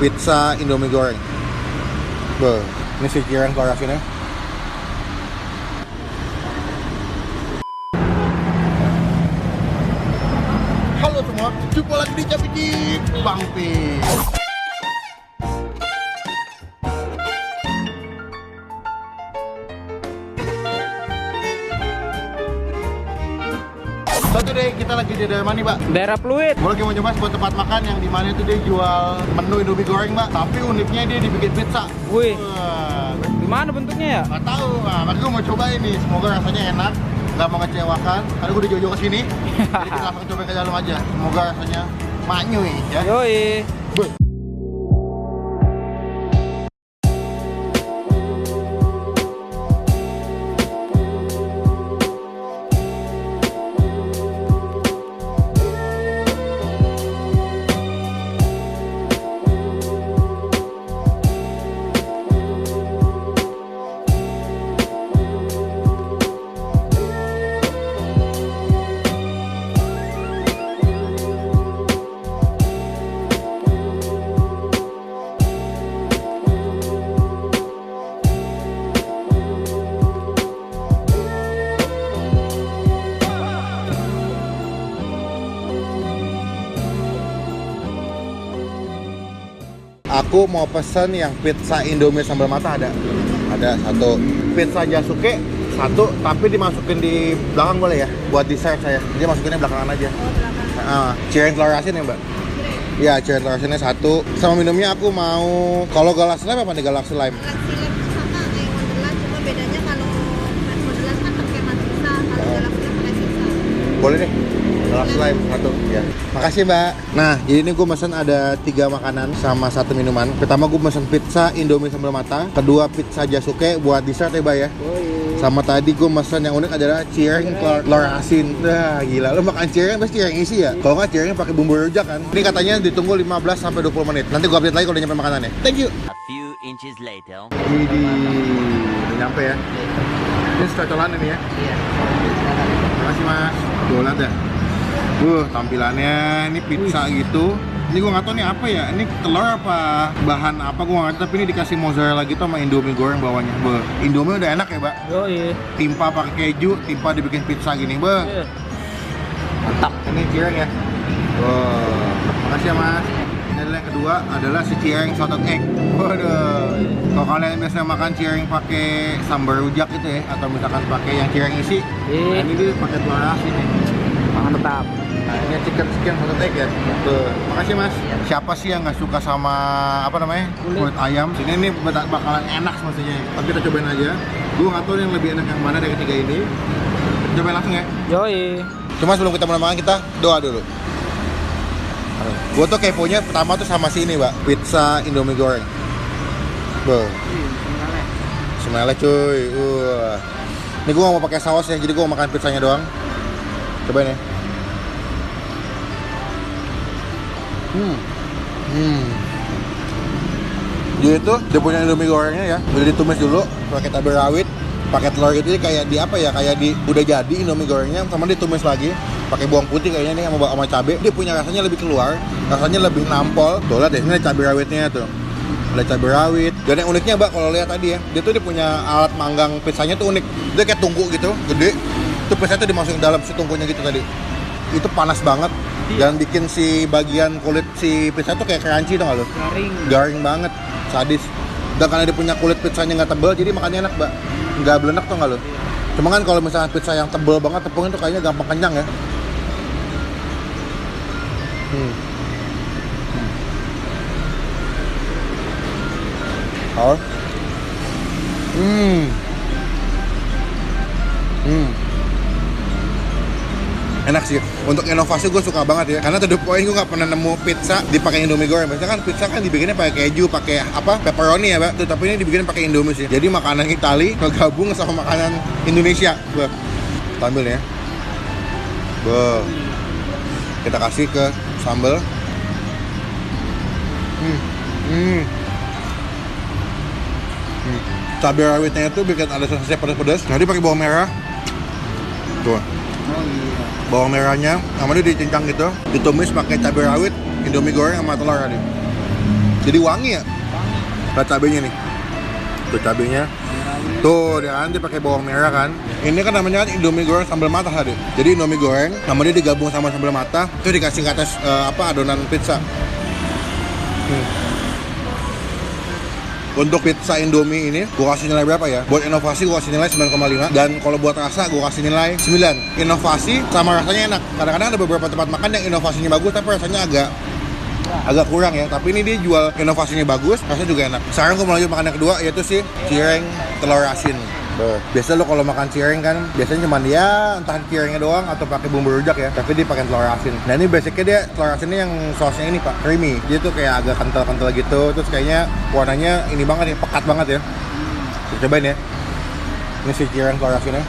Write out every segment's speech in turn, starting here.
pizza Indomie goreng. Beuh, ini si cireng telur asinnya. Halo semua, jumpa lagi di Capicik Bang Pi. Satu deh, kita lagi di daerah mana nih, Pak? Daerah Pluit. Gue lagi mau coba sebuah tempat makan yang dimana itu dia jual menu Indomie goreng, Mbak. Tapi uniknya dia dibikin pizza. Wih, Wah, gimana bentuknya ya? nggak tahu. Nah, makanya gue mau coba ini. Semoga rasanya enak, nggak mengecewakan. Karena gue udah jauh-jauh kesini. Jadi kita langsung coba ke dalam aja. Semoga rasanya manyuy ya. Yoi. Beuh. Aku mau pesen yang pizza Indomie sambal mata ada satu. Pizza Jasuke satu, tapi dimasukin di belakang boleh ya? Buat dessert saya. Dia masukinnya belakangan aja. Oh, belakang. Cireng telur asin ya, Mbak? Iya, cireng telur asinnya satu. Sama minumnya aku mau, kalau Galaxy Lime apa nih Galaxy Lime? Galaxy Lab sama kayak Wonderland, cuma bedanya kalau Wonderland kan pakai manisa, kalau Galaxy Lab pakai sisa. Boleh deh. Galaxy Lime satu ya. Makasih, Mbak. Nah, jadi ini gue mesen ada 3 makanan sama 1 minuman. Pertama gue mesen pizza Indomie sambal mata, kedua pizza Jasuke buat dessert ya, Mbak ya. Sama tadi gue mesen yang unik adalah cireng telur asin. Nah, gila, lo makan cireng pasti cireng isi ya? Kalau nggak cirengnya pakai bumbu rujak kan? Ini katanya ditunggu 15 sampai 20 menit. Nanti gue update lagi kalau udah nyampe makanannya. Thank you. A few inches later. Udah nyampe ya. Ini cocolan ini ya. Iya. Makasih, Mas. Tuh, lihat ya. Tampilannya ini pizza gitu. Ini gue nggak tahu nih apa ya. Ini telur apa bahan apa gue nggak ngerti. Tapi ini dikasih mozzarella gitu sama Indomie goreng bawahnya. Indomie udah enak ya, Mbak. Yoi. Timpa pakai keju, timpa dibikin pizza gini, Iya. Mantap. Ini cireng ya. Makasih ya, Mas. Ini adalah yang kedua adalah si cireng salted egg. Waduh. Kalau kalian biasa makan cireng pakai sambal rujak gitu ya, atau misalkan pakai yang cireng isi, nah ini dia pakai telur asin nih. Mantap. Nah, ini chicken salted egg ya. Makasih, Mas. Siapa sih yang nggak suka sama apa namanya kulit ayam? Ini bakalan enak maksudnya. Tapi kita cobain aja. Gue nggak tahu yang lebih enak yang mana dari ketiga ini. Cobain langsung ya. Yoi. Cuma sebelum kita mulai makan kita doa dulu. Gue tuh keponya pertama tuh sama si ini, Mbak. Pizza Indomie goreng. Semelnya cuy. Ini gue gak mau pakai saus ya, jadi gue mau makan pizzanya doang. Cobain ya. Jadi itu dia punya Indomie gorengnya ya, udah ditumis dulu pakai cabai rawit, pakai telur gitu, kayak di apa ya, kayak di udah jadi Indomie gorengnya, sama ditumis lagi pakai bawang putih kayaknya nih sama cabai. Dia punya rasanya lebih keluar, rasanya lebih nampol. Tuh lihat deh, ini cabai rawitnya tuh. Ada cabai rawit. Dan yang uniknya, Mbak, kalau lihat tadi ya, dia punya alat manggang pizzanya tuh unik. Dia kayak tungku gitu, gede. Itu pizza tuh dimasukin dalam si tungkunya gitu tadi. Itu panas banget dan bikin si bagian kulit si pizza tuh kayak crunchy tuh nggak lo? Garing banget, sadis. Dan karena dia punya kulit pizzanya nggak tebel, jadi makannya enak, Mbak. Nggak belenek tuh nggak lo? Cuma kan kalau misalnya pizza yang tebel banget, tepungnya tuh kayaknya gampang kenyang ya. Enak sih. Untuk inovasi gue suka banget ya. Karena to the point gue nggak pernah nemu pizza dipakai Indomie goreng. Biasanya kan pizza kan dibikinnya pakai keju, pakai apa? Pepperoni ya, Mbak. Tuh, tapi ini dibikin pakai Indomie sih. Jadi makanan Itali ngegabung sama makanan Indonesia. Ambil ya. Kita kasih ke sambal. Cabai rawitnya itu bikin ada sensasi pedas-pedas. Jadi pakai bawang merah. Tuh. Bawang merahnya, sama dia dicincang gitu, ditumis pakai cabai rawit, Indomie goreng sama telur tadi. Jadi wangi ya. Lihat cabenya nih. Tuh cabenya. Tuh dia nanti pakai bawang merah kan. Ini kan namanya Indomie goreng sambal matah tadi. Jadi Indomie goreng namanya digabung sama sambal matah, terus dikasih ke atas adonan pizza. Untuk pizza Indomie ini, gue kasih nilai berapa ya? Buat inovasi gue kasih nilai 9,5. Dan kalau buat rasa, gue kasih nilai 9. Inovasi sama rasanya enak. Kadang-kadang ada beberapa tempat makan yang inovasinya bagus, tapi rasanya agak kurang ya. Tapi ini dia jual inovasinya bagus, rasanya juga enak. Sekarang gue mau lanjut makan yang kedua, yaitu si cireng telur asin. Biasa lo kalau makan cireng kan, biasanya cuma dia entah cirengnya doang atau pakai bumbu rujak ya. Tapi dia pakai telur asin. Nah ini basicnya dia telur asinnya yang sausnya ini pak, creamy. Dia tuh kayak agak kental-kental gitu. Terus kayaknya warnanya ini banget ya, pekat banget ya. Kita cobain ya. Ini si cireng telur asinnya.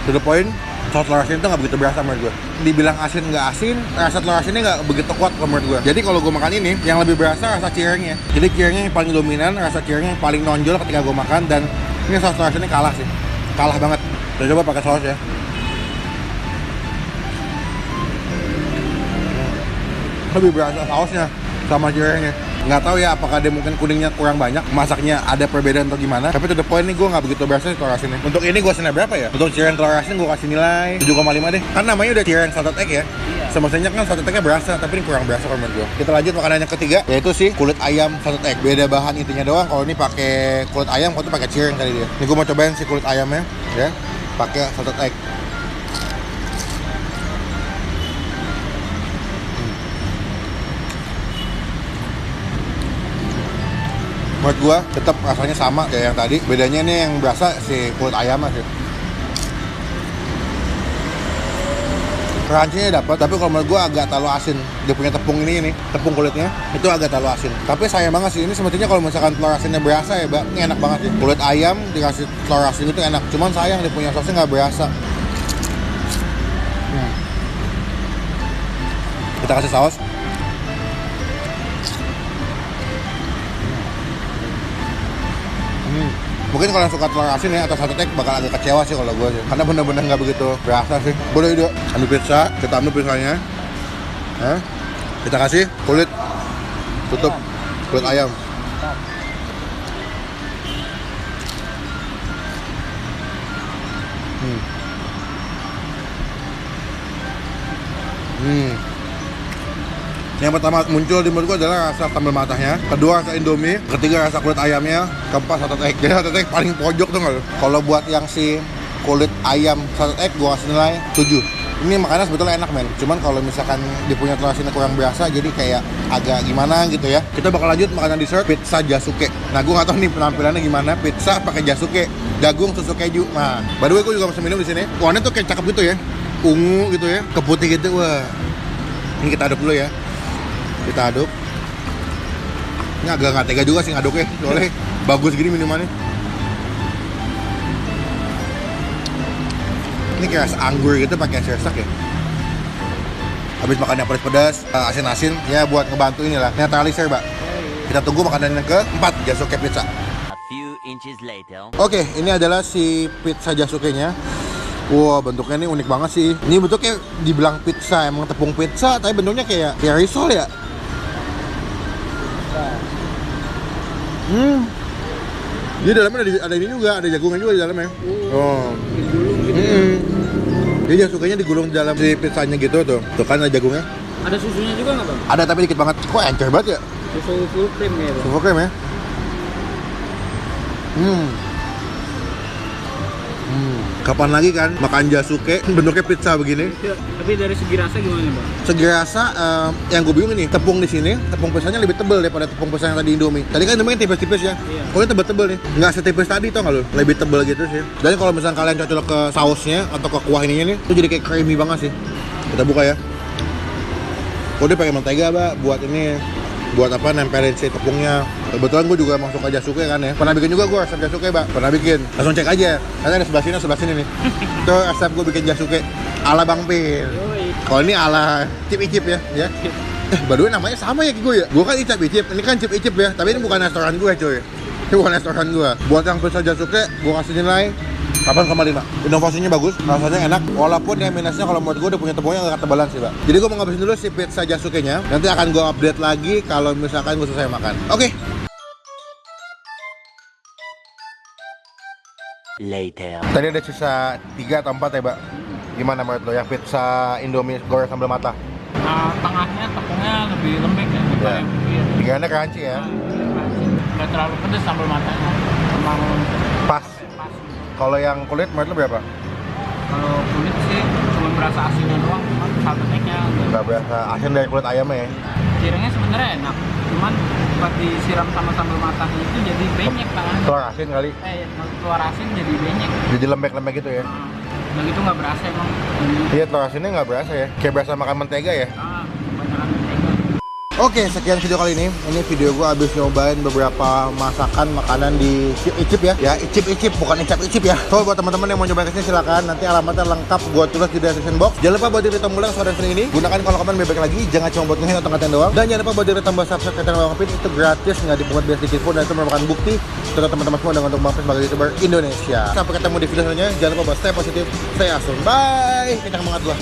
To the point, saus telur asin itu nggak begitu berasa menurut gue. Dibilang asin nggak asin, rasa telur asinnya nggak begitu kuat menurut gue. Jadi kalau gue makan ini, yang lebih berasa rasa cirengnya. Jadi cirengnya yang paling dominan, rasa cirengnya yang paling nonjol ketika gue makan. Dan ini saus telur asinnya kalah sih, kalah banget. Kita coba pakai saus ya. Lebih berasa sausnya sama cirengnya. Nggak tahu ya apakah dia mungkin kuningnya kurang banyak, masaknya ada perbedaan atau gimana. Tapi to the point nih gue nggak begitu berasa telur asinnya. Untuk ini gue kasih nilai berapa ya? Untuk cireng telur asin gue kasih nilai 7,5 deh. Kan namanya udah cireng salted egg ya. Semestinya kan salted egg-nya berasa, tapi ini kurang berasa kalau menurut gue. Kita lanjut makanan yang ketiga, yaitu sih kulit ayam salted egg. Beda bahan intinya doang. Kalau ini pakai kulit ayam, kalau itu pakai cireng tadi dia. Ini gue mau cobain si kulit ayamnya ya, pakai salted egg. Menurut gua tetap rasanya sama kayak yang tadi. Bedanya nih yang berasa si kulit ayam sih. Crunchy-nya dapat, tapi kalau menurut gua agak terlalu asin. Dia punya tepung ini tepung kulitnya itu agak terlalu asin. Tapi sayang banget sih, ini semestinya kalau misalkan telur asinnya berasa ya, Mbak. Ini enak banget sih. Kulit ayam dikasih telur asin itu enak. Cuman sayang dia punya sausnya nggak berasa. Kita kasih saus. Mungkin kalau yang suka telur asin ya atau salted egg bakal agak kecewa sih kalau gue sih, karena bener-bener nggak begitu berasa sih. Boleh yuk ambil pizza, kita ambil pizzanya, kita kasih kulit, tutup kulit ayam. Yang pertama muncul di mulut gue adalah rasa sambal matahnya, kedua rasa Indomie, ketiga rasa kulit ayamnya, keempat salted egg. Jadi salted egg paling pojok tuh nggak lo? Kalau buat yang si kulit ayam salted egg gue kasih nilai 7. Ini makannya sebetulnya enak men, cuman kalau misalkan dia punya telur asinnya kurang berasa, jadi kayak agak gimana gitu ya. Kita bakal lanjut makanan dessert, pizza jasuke. Nah gue nggak tahu nih penampilannya gimana, pizza pakai jasuke, jagung susu keju. Nah, by the way gue juga masih minum di sini. Warnanya tuh kayak cakep gitu ya, ungu gitu ya, keputih gitu. Wah, ini kita aduk dulu ya. Kita aduk. Ini agak nggak tega juga sih ngaduknya, soalnya bagus gini minumannya. Ini kayak anggur gitu pakai sirsak ya. Habis makan yang pedas-pedas, asin-asin ya buat ngebantu inilah neutralisir, Mbak. Kita tunggu makanan yang keempat, jasuke pizza. A few inches later. Oke, ini adalah si pizza jasukenya. Wah, bentuknya ini unik banget sih. Ini bentuknya dibilang pizza, emang tepung pizza, tapi bentuknya kayak risol ya. Di dalamnya ada ini juga, ada jagungnya juga di dalamnya. Oh. Jadi jasukenya digulung di dalam si pizzanya gitu tuh. Tuh kan ada jagungnya. Ada susunya juga nggak bang? Ada tapi dikit banget. Kok encer banget ya? Susu full cream ya bang? Full cream ya? Kapan lagi kan makan jasuke bentuknya pizza begini? Ya, tapi dari segi rasa gimana bang? Segi rasa yang gue bingung ini, tepung di sini, tepung pizzanya lebih tebel daripada tepung pizza yang tadi Indomie. Tadi kan Indomie tipis-tipis ya. Iya. Kalau ini tebel-tebel nih, nggak setipis tadi tau nggak lo? Lebih tebel gitu sih. Dan kalau misalnya kalian cocok ke sausnya atau ke kuah ininya nih, itu jadi kayak creamy banget sih. Kita buka ya. Oh dia pakai mentega, Mbak, buat ini, buat apa, nempelin si tepungnya. Kebetulan gue juga emang suka jasuke kan ya. Pernah bikin juga gue resep jasuke, Mbak. Pernah bikin. Langsung cek aja. Nanti ada sebelah sini nih. Itu resep gue bikin jasuke ala Bang Pil. Kalau ini ala Cip Icip ya. By the way namanya sama ya kayak gue ya. Gue kan Icip Icip, ini kan Cip Icip ya. Tapi ini bukan restoran gue cuy. Ini bukan restoran gue. Buat yang pizza jasuke, gue kasih nilai 8,5. Inovasinya bagus, rasanya enak. Walaupun ya minusnya kalau menurut gue udah punya tepungnya nggak ketebalan sih, Pak. Jadi gue mau ngabisin dulu si pizza Jasuke-nya. Nanti akan gue update lagi kalau misalkan gue selesai makan. Oke. Later. Tadi ada sisa 3 atau 4 ya, Pak? Gimana menurut lo yang pizza Indomie goreng sambal mata? Nah, tengahnya tepungnya lebih lembek ya daripada yang pinggir. Pinggirannya crunchy ya? Nggak terlalu pedes sambal matanya. Emang Pas. pas. Kalau yang kulit menurut lo berapa? Kalau kulit sih cuma berasa asinnya doang, cuman saltetnya enggak. Gak berasa asin dari kulit ayamnya ya? Cirengnya sebenarnya enak, cuman pas disiram sama sambal matanya itu jadi benyek tangannya. Telur asin kali? Keluar asin jadi benyek. Jadi lembek-lembek gitu ya? Nah, gitu nggak berasa emang. Iya, telur asinnya nggak berasa ya? Kayak berasa makan mentega ya? Kebanyakan mentega. Oke, sekian video kali ini. Ini video gua habis nyobain beberapa masakan makanan di Icip ya. Ya, Icip bukan Icip ya. So, buat teman-teman yang mau nyobain kesini silakan. Nanti alamatnya lengkap gua tulis di description box. Jangan lupa buat diri tombol like sore ini. Gunakan kolom komen bebek lagi. Jangan cuma buat ngehin atau ngatain doang. Dan jangan lupa buat diri tombol subscribe dan bawang pin itu gratis, nggak dipungut biaya sedikit pun. Dan itu merupakan bukti untuk teman-teman semua dengan untuk Bang Pin sebagai YouTuber Indonesia. Sampai ketemu di video selanjutnya. Jangan lupa buat stay positif, stay awesome. Bye. Kencang banget gua.